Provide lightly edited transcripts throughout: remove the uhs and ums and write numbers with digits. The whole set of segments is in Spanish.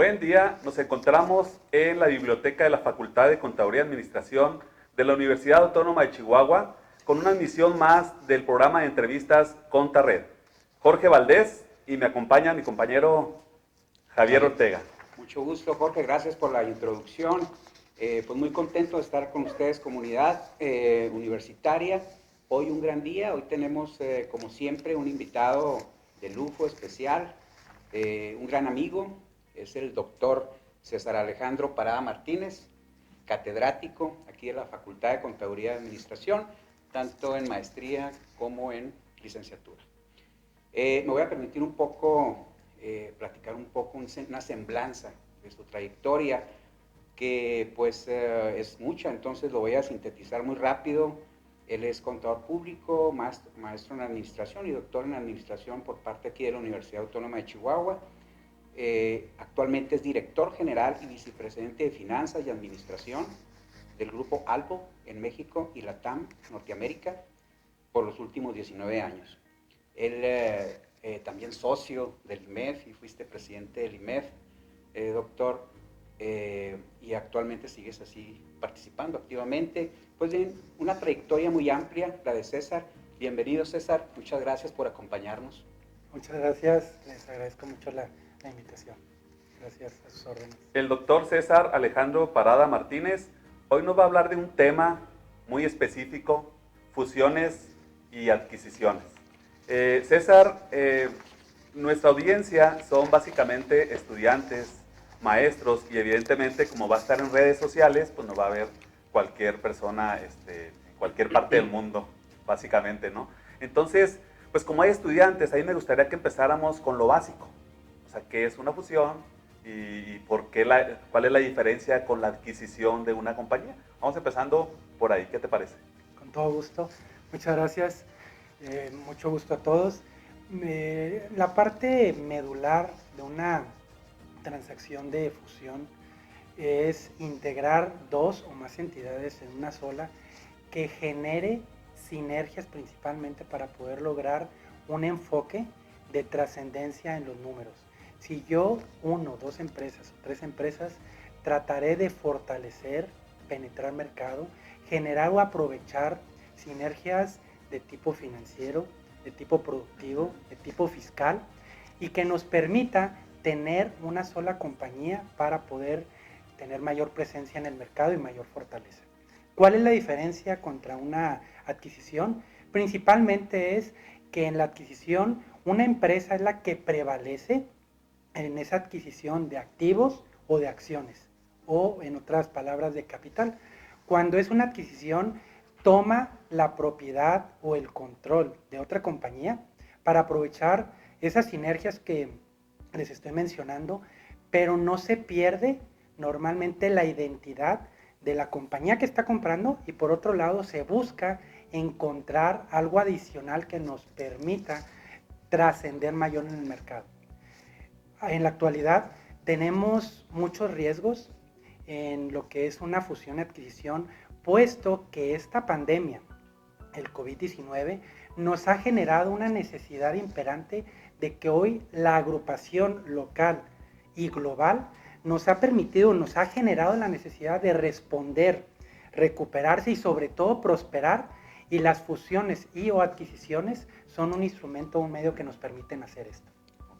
Buen día, nos encontramos en la biblioteca de la Facultad de Contaduría y Administración de la Universidad Autónoma de Chihuahua con una emisión más del programa de entrevistas ContaRed. Jorge Valdés y me acompaña mi compañero Javier Ortega. Mucho gusto, Jorge, gracias por la introducción. Pues muy contento de estar con ustedes, comunidad universitaria. Hoy un gran día, hoy tenemos como siempre un invitado de lujo especial, un gran amigo, es el doctor César Alejandro Parada Martínez, catedrático aquí de la Facultad de Contaduría y Administración, tanto en maestría como en licenciatura. Me voy a permitir un poco, platicar un poco, una semblanza de su trayectoria, que pues es mucha, entonces lo voy a sintetizar muy rápido. Él es contador público, maestro en administración y doctor en administración por parte aquí de la Universidad Autónoma de Chihuahua. Actualmente es director general y vicepresidente de Finanzas y Administración del Grupo Albo en México y Latam, Norteamérica, por los últimos 19 años. Él también socio del IMEF y fuiste presidente del IMEF, doctor, y actualmente sigues así participando activamente. Pues bien, una trayectoria muy amplia, la de César. Bienvenido, César, muchas gracias por acompañarnos. Muchas gracias, les agradezco mucho la invitación. Gracias a sus órdenes. El doctor César Alejandro Parada Martínez hoy nos va a hablar de un tema muy específico, fusiones y adquisiciones. César, nuestra audiencia son básicamente estudiantes, maestros y evidentemente como va a estar en redes sociales, pues nos va a ver cualquier persona en cualquier parte del mundo, básicamente, ¿no? Entonces, pues como hay estudiantes, ahí me gustaría que empezáramos con lo básico. O sea, ¿qué es una fusión? ¿Y por qué cuál es la diferencia con la adquisición de una compañía? Vamos empezando por ahí, ¿qué te parece? Con todo gusto, muchas gracias, mucho gusto a todos. La parte medular de una transacción de fusión es integrar dos o más entidades en una sola que genere sinergias principalmente para poder lograr un enfoque de trascendencia en los números. Si yo uno, dos empresas o tres empresas, trataré de fortalecer, penetrar mercado, generar o aprovechar sinergias de tipo financiero, de tipo productivo, de tipo fiscal, y que nos permita tener una sola compañía para poder tener mayor presencia en el mercado y mayor fortaleza. ¿Cuál es la diferencia contra una adquisición? Principalmente es que en la adquisición una empresa es la que prevalece en esa adquisición de activos o de acciones, o en otras palabras de capital. Cuando es una adquisición, toma la propiedad o el control de otra compañía para aprovechar esas sinergias que les estoy mencionando, pero no se pierde normalmente la identidad de la compañía que está comprando, y por otro lado se busca encontrar algo adicional que nos permita trascender mayor en el mercado. En la actualidad tenemos muchos riesgos en lo que es una fusión y adquisición, puesto que esta pandemia, el COVID-19, nos ha generado una necesidad imperante de que hoy la agrupación local y global nos ha permitido, nos ha generado la necesidad de responder, recuperarse y sobre todo prosperar, y las fusiones y o adquisiciones son un instrumento, un medio que nos permiten hacer esto.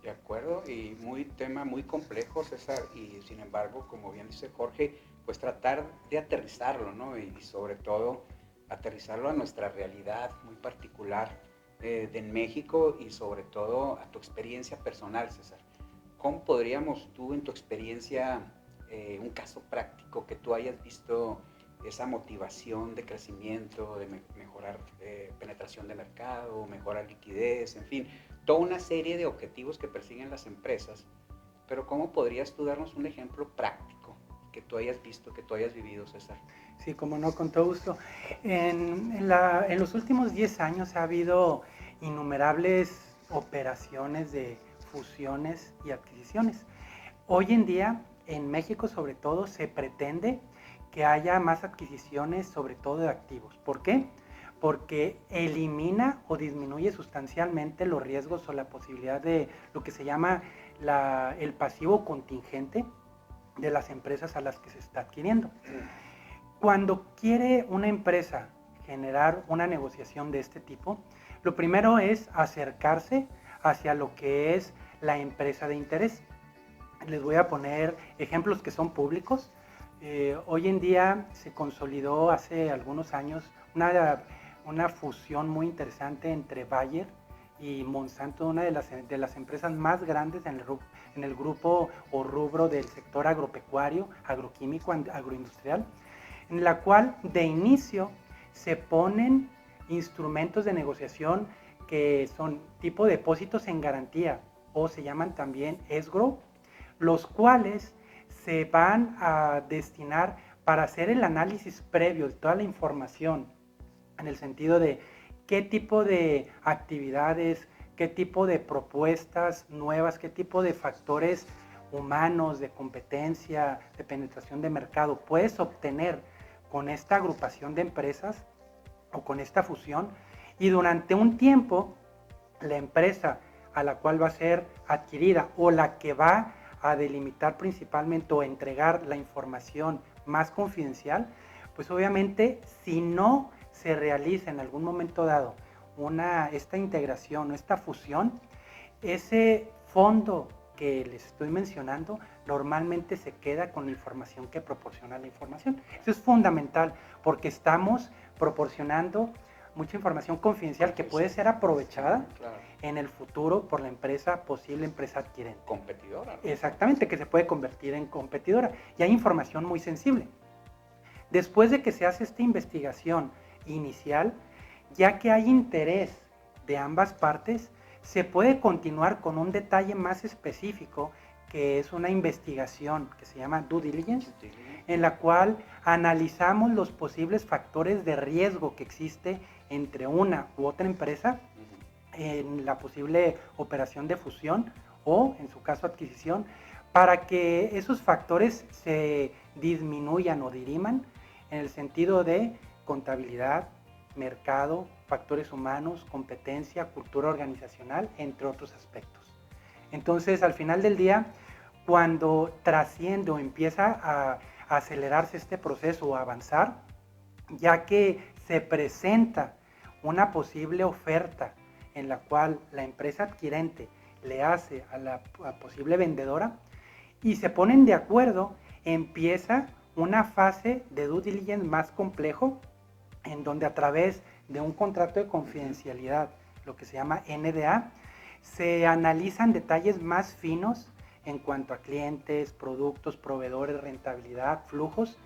De acuerdo, y tema muy complejo, César, y sin embargo, como bien dice Jorge, pues tratar de aterrizarlo, ¿no? Y sobre todo aterrizarlo a nuestra realidad muy particular de México, y sobre todo a tu experiencia personal, César. ¿Cómo podríamos tú, en tu experiencia, un caso práctico que tú hayas visto esa motivación de crecimiento, de mejorar penetración de mercado, mejorar liquidez, en fin, toda una serie de objetivos que persiguen las empresas, pero ¿cómo podrías tú darnos un ejemplo práctico que tú hayas visto, que tú hayas vivido, César? Sí, como no, con todo gusto. En los últimos 10 años ha habido innumerables operaciones de fusiones y adquisiciones. Hoy en día, en México sobre todo, se pretende que haya más adquisiciones, sobre todo de activos. ¿Por qué? porque elimina o disminuye sustancialmente los riesgos o la posibilidad de lo que se llama el pasivo contingente de las empresas a las que se está adquiriendo. Cuando quiere una empresa generar una negociación de este tipo, lo primero es acercarse hacia lo que es la empresa de interés. Les voy a poner ejemplos que son públicos. Hoy en día se consolidó hace algunos años una fusión muy interesante entre Bayer y Monsanto, una de las empresas más grandes en el grupo o rubro del sector agropecuario, agroquímico, agroindustrial, en la cual de inicio se ponen instrumentos de negociación que son tipo depósitos en garantía o se llaman también escrow, los cuales se van a destinar para hacer el análisis previo de toda la información en el sentido de qué tipo de actividades, qué tipo de propuestas nuevas, qué tipo de factores humanos, de competencia, de penetración de mercado puedes obtener con esta agrupación de empresas o con esta fusión, y durante un tiempo la empresa a la cual va a ser adquirida o la que va a delimitar principalmente o entregar la información más confidencial, pues obviamente si no se realiza en algún momento dado esta integración o esta fusión, ese fondo que les estoy mencionando normalmente se queda con la información que proporciona la información. Eso es fundamental porque estamos proporcionando mucha información confidencial que puede ser aprovechada en el futuro por la posible empresa adquirente. Competidora, ¿no? Exactamente, que se puede convertir en competidora. Y hay información muy sensible. Después de que se hace esta investigación inicial, ya que hay interés de ambas partes, se puede continuar con un detalle más específico, que es una investigación que se llama due diligence, en la cual analizamos los posibles factores de riesgo que existe entre una u otra empresa en la posible operación de fusión o, en su caso, adquisición, para que esos factores se disminuyan o diriman en el sentido de contabilidad, mercado, factores humanos, competencia, cultura organizacional, entre otros aspectos. Entonces, al final del día, cuando trasciende o empieza a acelerarse este proceso o a avanzar, ya que se presenta una posible oferta en la cual la empresa adquirente le hace a la posible vendedora y se ponen de acuerdo, empieza una fase de due diligence más complejo, en donde a través de un contrato de confidencialidad, lo que se llama NDA, se analizan detalles más finos en cuanto a clientes, productos, proveedores, rentabilidad, flujos,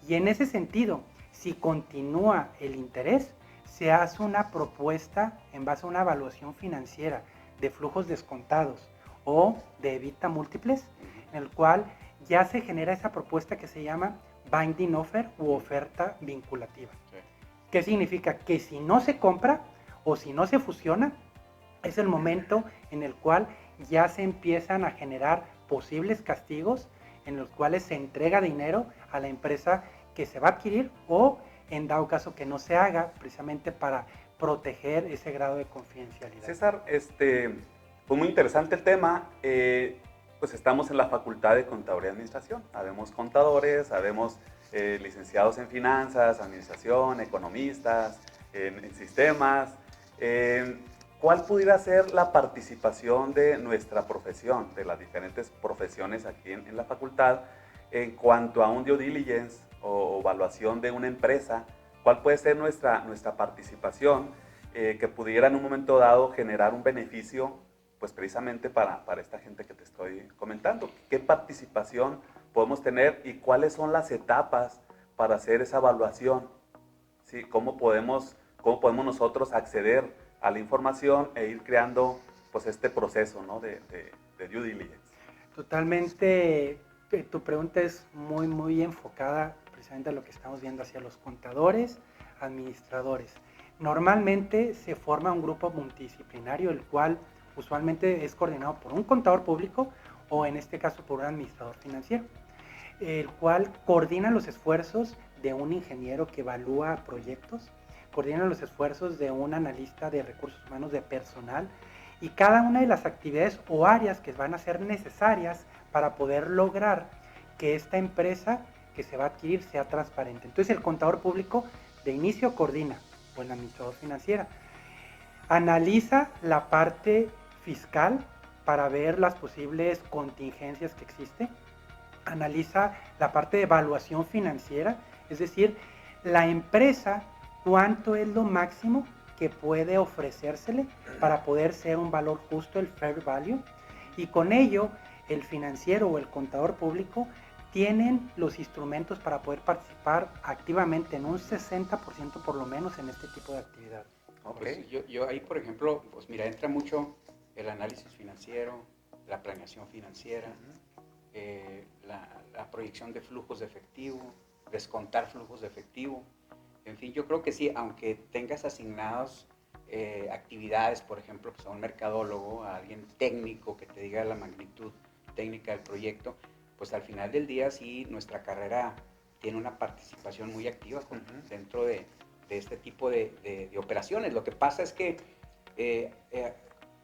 y en ese sentido, si continúa el interés, se hace una propuesta en base a una evaluación financiera de flujos descontados o de EBITDA múltiples, en el cual ya se genera esa propuesta que se llama binding offer u oferta vinculativa. Sí. ¿Qué significa? Que si no se compra o si no se fusiona, es el momento en el cual ya se empiezan a generar posibles castigos en los cuales se entrega dinero a la empresa que se va a adquirir o en dado caso que no se haga, precisamente para proteger ese grado de confidencialidad. César, fue muy interesante el tema. Pues estamos en la Facultad de Contaduría y Administración. Habemos contadores, habemos licenciados en finanzas, administración, economistas, en sistemas. ¿Cuál pudiera ser la participación de nuestra profesión, de las diferentes profesiones aquí en la facultad, en cuanto a un due diligence o evaluación de una empresa? ¿Cuál puede ser nuestra participación que pudiera en un momento dado generar un beneficio, pues precisamente para esta gente que te estoy comentando? ¿Qué participación podemos tener y cuáles son las etapas para hacer esa evaluación? ¿Sí? ¿Cómo podemos nosotros acceder a la información e ir creando pues este proceso, ¿no? de due diligence? Totalmente, tu pregunta es muy enfocada precisamente a lo que estamos viendo hacia los contadores, administradores. Normalmente se forma un grupo multidisciplinario, el cual usualmente es coordinado por un contador público o en este caso por un administrador financiero, el cual coordina los esfuerzos de un ingeniero que evalúa proyectos coordina los esfuerzos de un analista de recursos humanos de personal y cada una de las actividades o áreas que van a ser necesarias para poder lograr que esta empresa que se va a adquirir sea transparente. Entonces el contador público de inicio coordina, o el administrador financiero, analiza la parte fiscal para ver las posibles contingencias que existen, analiza la parte de evaluación financiera, es decir, la empresa cuánto es lo máximo que puede ofrecérsele para poder ser un valor justo, el fair value, y con ello el financiero o el contador público tienen los instrumentos para poder participar activamente en un 60% por lo menos en este tipo de actividad. Okay. Pues yo ahí, por ejemplo, pues mira, entra mucho el análisis financiero, la planeación financiera, la proyección de flujos de efectivo, descontar flujos de efectivo. En fin, yo creo que sí, aunque tengas asignados actividades, por ejemplo, pues a un mercadólogo, a alguien técnico que te diga la magnitud técnica del proyecto, pues al final del día sí, nuestra carrera tiene una participación muy activa dentro de este tipo de operaciones. Lo que pasa es que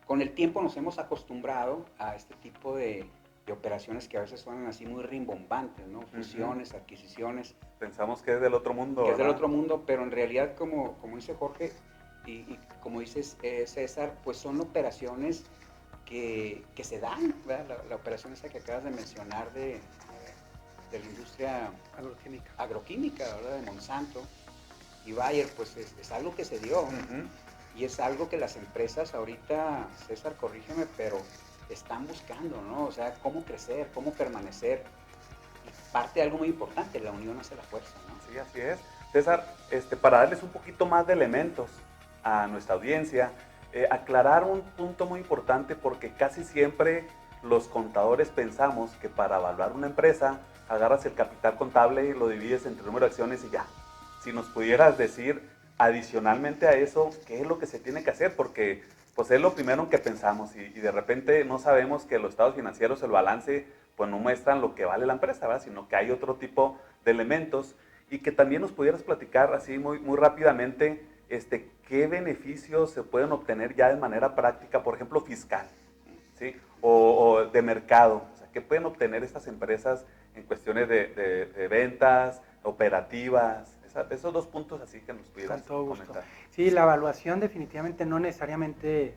con el tiempo nos hemos acostumbrado a este tipo de operaciones que a veces suenan así muy rimbombantes, ¿no? Fusiones, adquisiciones. Pensamos que es del otro mundo, que es del ¿verdad? otro mundo, pero en realidad, como dice Jorge y como dices César, pues son operaciones que se dan, ¿verdad? La operación esa que acabas de mencionar de la industria agroquímica, ¿verdad? De Monsanto y Bayer, pues es algo que se dio. Y es algo que las empresas ahorita, César, corrígeme, pero están buscando, ¿no? O sea, cómo crecer, cómo permanecer. Y parte de algo muy importante, la unión hace la fuerza, ¿no? Sí, así es. César, para darles un poquito más de elementos a nuestra audiencia, aclarar un punto muy importante porque casi siempre los contadores pensamos que para evaluar una empresa agarras el capital contable y lo divides entre el número de acciones y ya. Si nos pudieras decir adicionalmente a eso, ¿qué es lo que se tiene que hacer? Porque pues es lo primero en que pensamos y de repente no sabemos que los estados financieros, el balance, pues no muestran lo que vale la empresa, ¿verdad? Sino que hay otro tipo de elementos y que también nos pudieras platicar así muy, muy rápidamente qué beneficios se pueden obtener ya de manera práctica, por ejemplo, fiscal, ¿sí? O de mercado, o sea, ¿qué pueden obtener estas empresas en cuestiones de ventas, operativas? Esos dos puntos así que nos pudieras comentar. Sí, la evaluación definitivamente no necesariamente,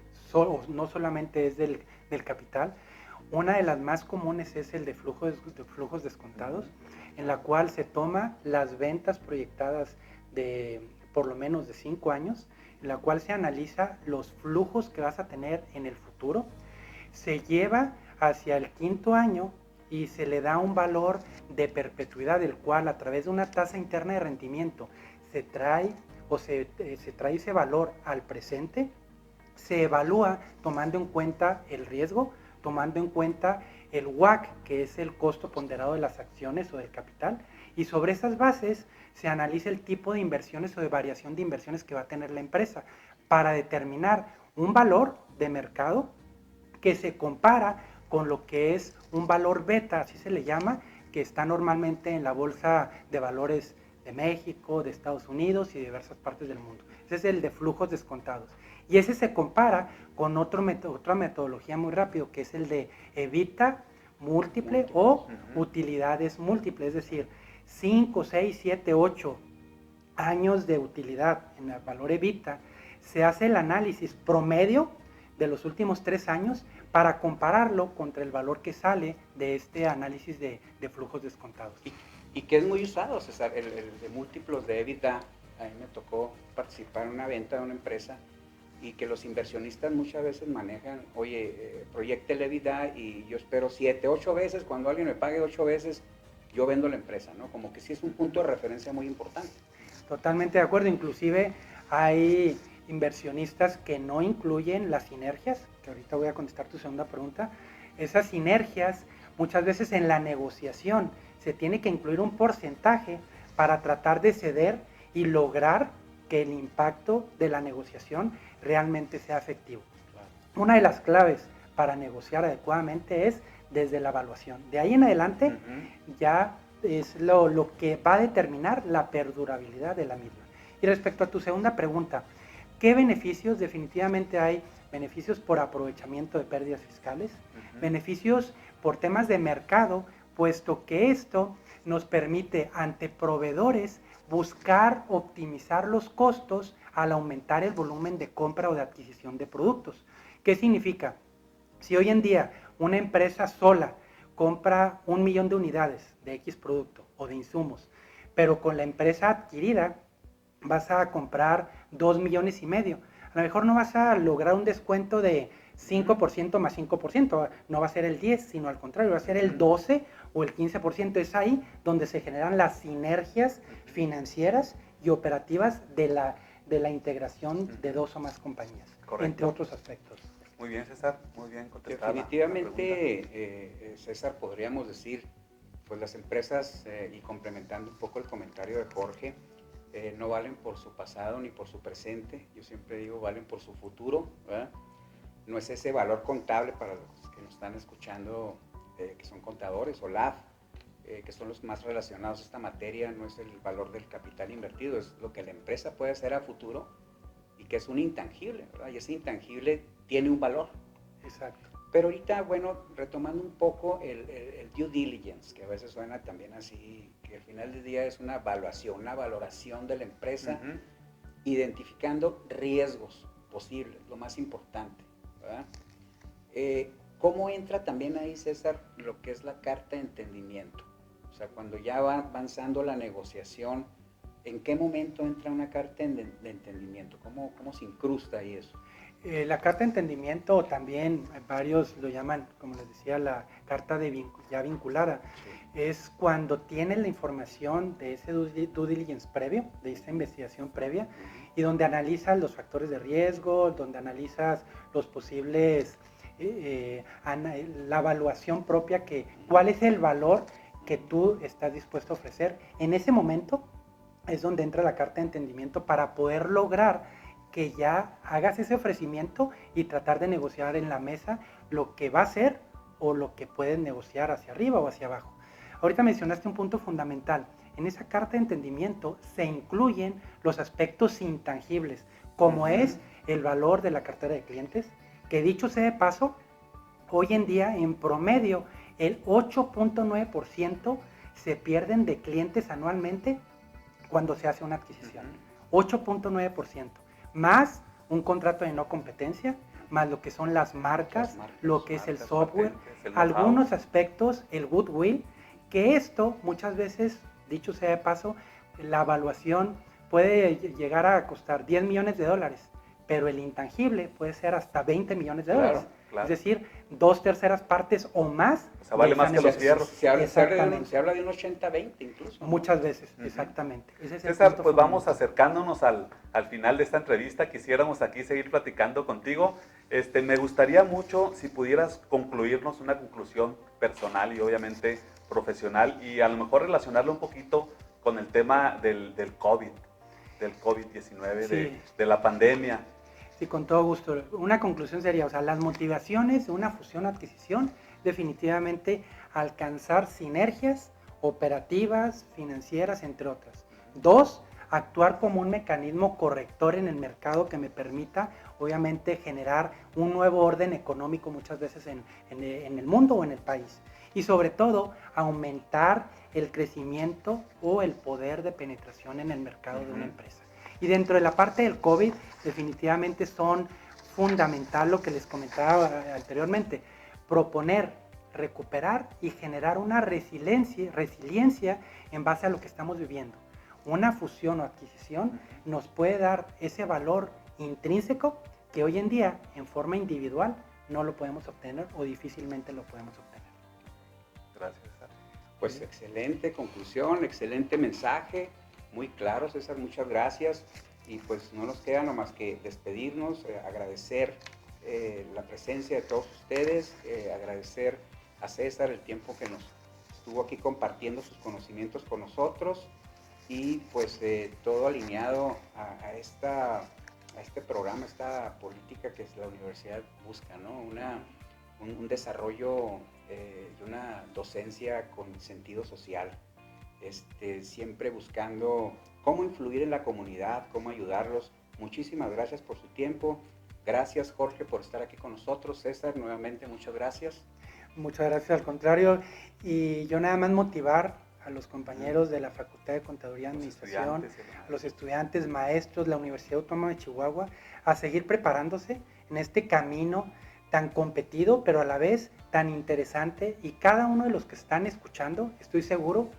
no solamente es del capital. Una de las más comunes es el de flujos descontados, en la cual se toma las ventas proyectadas de por lo menos de 5 años, en la cual se analiza los flujos que vas a tener en el futuro, se lleva hacia el 5.º año y se le da un valor de perpetuidad, el cual a través de una tasa interna de rendimiento se trae ese valor al presente, se evalúa tomando en cuenta el riesgo, tomando en cuenta el WACC, que es el costo ponderado de las acciones o del capital, y sobre esas bases se analiza el tipo de inversiones o de variación de inversiones que va a tener la empresa para determinar un valor de mercado que se compara con lo que es un valor beta, así se le llama, que está normalmente en la bolsa de valores de México, de Estados Unidos y de diversas partes del mundo. Ese es el de flujos descontados. Y ese se compara con otra metodología muy rápido, que es el de EBITDA múltiple o utilidades múltiples, es decir, 5, 6, 7, 8 años de utilidad en el valor EBITDA, se hace el análisis promedio de los últimos 3 años para compararlo contra el valor que sale de este análisis de flujos descontados. Y que es muy usado, César, el de múltiplos de EBITDA. A mí me tocó participar en una venta de una empresa y que los inversionistas muchas veces manejan, oye, proyecta el EBITDA y yo espero 7, 8 veces, cuando alguien me pague 8 veces, yo vendo la empresa, ¿no? Como que sí es un punto de referencia muy importante. Totalmente de acuerdo, inclusive hay inversionistas que no incluyen las sinergias, que ahorita voy a contestar tu segunda pregunta. Esas sinergias, muchas veces en la negociación, se tiene que incluir un porcentaje para tratar de ceder y lograr que el impacto de la negociación realmente sea efectivo. Claro. Una de las claves para negociar adecuadamente es desde la evaluación. De ahí en adelante ya es lo que va a determinar la perdurabilidad de la misma. Y respecto a tu segunda pregunta, ¿qué beneficios? Definitivamente hay beneficios por aprovechamiento de pérdidas fiscales, beneficios por temas de mercado, puesto que esto nos permite ante proveedores buscar optimizar los costos al aumentar el volumen de compra o de adquisición de productos. ¿Qué significa? Si hoy en día una empresa sola compra 1 millón de unidades de X producto o de insumos, pero con la empresa adquirida vas a comprar 2,5 millones, a lo mejor no vas a lograr un descuento de 5% más 5%, no va a ser el 10, sino al contrario, va a ser el 12 o el 15%. Es ahí donde se generan las sinergias financieras y operativas de la integración de dos o más compañías, correcto, entre otros aspectos. Muy bien, César, muy bien contestado. Definitivamente, César, podríamos decir, pues las empresas, y complementando un poco el comentario de Jorge, no valen por su pasado ni por su presente, yo siempre digo valen por su futuro, ¿verdad? No es ese valor contable para los que nos están escuchando, que son contadores o LAF, que son los más relacionados a esta materia, no es el valor del capital invertido, es lo que la empresa puede hacer a futuro y que es un intangible, ¿verdad? Y ese intangible tiene un valor. Exacto. Pero ahorita, bueno, retomando un poco el due diligence, que a veces suena también así, que al final del día es una evaluación, una valoración de la empresa, identificando riesgos posibles, lo más importante, ¿verdad? ¿Cómo entra también ahí, César, lo que es la carta de entendimiento? O sea, cuando ya va avanzando la negociación, ¿en qué momento entra una carta de entendimiento? ¿Cómo se incrusta ahí eso? La carta de entendimiento, o también varios lo llaman, como les decía, la carta ya vinculada, sí, es cuando tienes la información de ese due diligence previo, de esta investigación previa, y donde analizas los factores de riesgo, donde analizas los posibles, la evaluación propia, cuál es el valor que tú estás dispuesto a ofrecer. En ese momento es donde entra la carta de entendimiento para poder lograr que ya hagas ese ofrecimiento y tratar de negociar en la mesa lo que va a ser o lo que puedes negociar hacia arriba o hacia abajo. Ahorita mencionaste un punto fundamental. En esa carta de entendimiento se incluyen los aspectos intangibles, como es el valor de la cartera de clientes, que dicho sea de paso, hoy en día en promedio el 8.9% se pierden de clientes anualmente cuando se hace una adquisición. 8.9%. Más un contrato de no competencia, más lo que son las marcas, lo que es el software, algunos aspectos, el goodwill, que esto muchas veces, dicho sea de paso, la evaluación puede llegar a costar 10 millones de dólares, pero el intangible puede ser hasta 20 millones de dólares. Claro. Es decir, 2/3 partes o más. O sea, vale más que los fierros. Se habla de un 80-20 incluso, ¿no? Muchas veces, exactamente. Ese es César, pues vamos acercándonos al final de esta entrevista. Quisiéramos aquí seguir platicando contigo. Me gustaría mucho si pudieras concluirnos una conclusión personal y obviamente profesional, y a lo mejor relacionarlo un poquito con el tema del COVID, del COVID-19, sí, de la pandemia. Sí, con todo gusto. Una conclusión sería, o sea, las motivaciones de una fusión-adquisición, definitivamente alcanzar sinergias operativas, financieras, entre otras. 2, actuar como un mecanismo corrector en el mercado que me permita, obviamente, generar un nuevo orden económico muchas veces en el mundo o en el país. Y sobre todo, aumentar el crecimiento o el poder de penetración en el mercado de una empresa. Y dentro de la parte del COVID, definitivamente son fundamental lo que les comentaba anteriormente, proponer, recuperar y generar una resiliencia en base a lo que estamos viviendo. Una fusión o adquisición nos puede dar ese valor intrínseco que hoy en día, en forma individual, no lo podemos obtener o difícilmente lo podemos obtener. Gracias, César. Pues excelente conclusión, excelente mensaje. Muy claro, César, muchas gracias. Y pues no nos queda nomás que despedirnos, agradecer la presencia de todos ustedes, agradecer a César el tiempo que nos estuvo aquí compartiendo sus conocimientos con nosotros, y pues todo alineado a este programa, esta política que la universidad busca, ¿no? Un desarrollo y una docencia con sentido social. siempre buscando cómo influir en la comunidad, cómo ayudarlos. Muchísimas gracias por su tiempo. Gracias, Jorge, por estar aquí con nosotros. César, nuevamente, muchas gracias. Muchas gracias, al contrario. Y yo nada más motivar a los compañeros de la Facultad de Contaduría y Administración, a los estudiantes, maestros, la Universidad Autónoma de Chihuahua, a seguir preparándose en este camino tan competido, pero a la vez tan interesante. Y cada uno de los que están escuchando, estoy seguro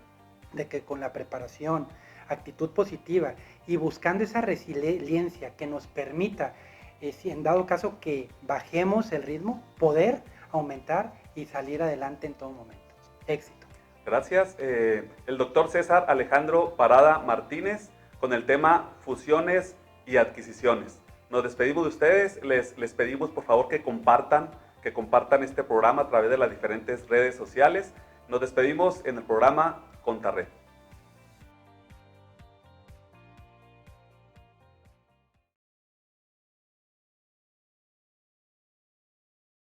de que con la preparación, actitud positiva y buscando esa resiliencia que nos permita, si en dado caso que bajemos el ritmo, poder aumentar y salir adelante en todo momento. Éxito. Gracias. El doctor César Alejandro Parada Martínez con el tema fusiones y adquisiciones. Nos despedimos de ustedes, les pedimos por favor que compartan este programa a través de las diferentes redes sociales. Nos despedimos en el programa Contarred.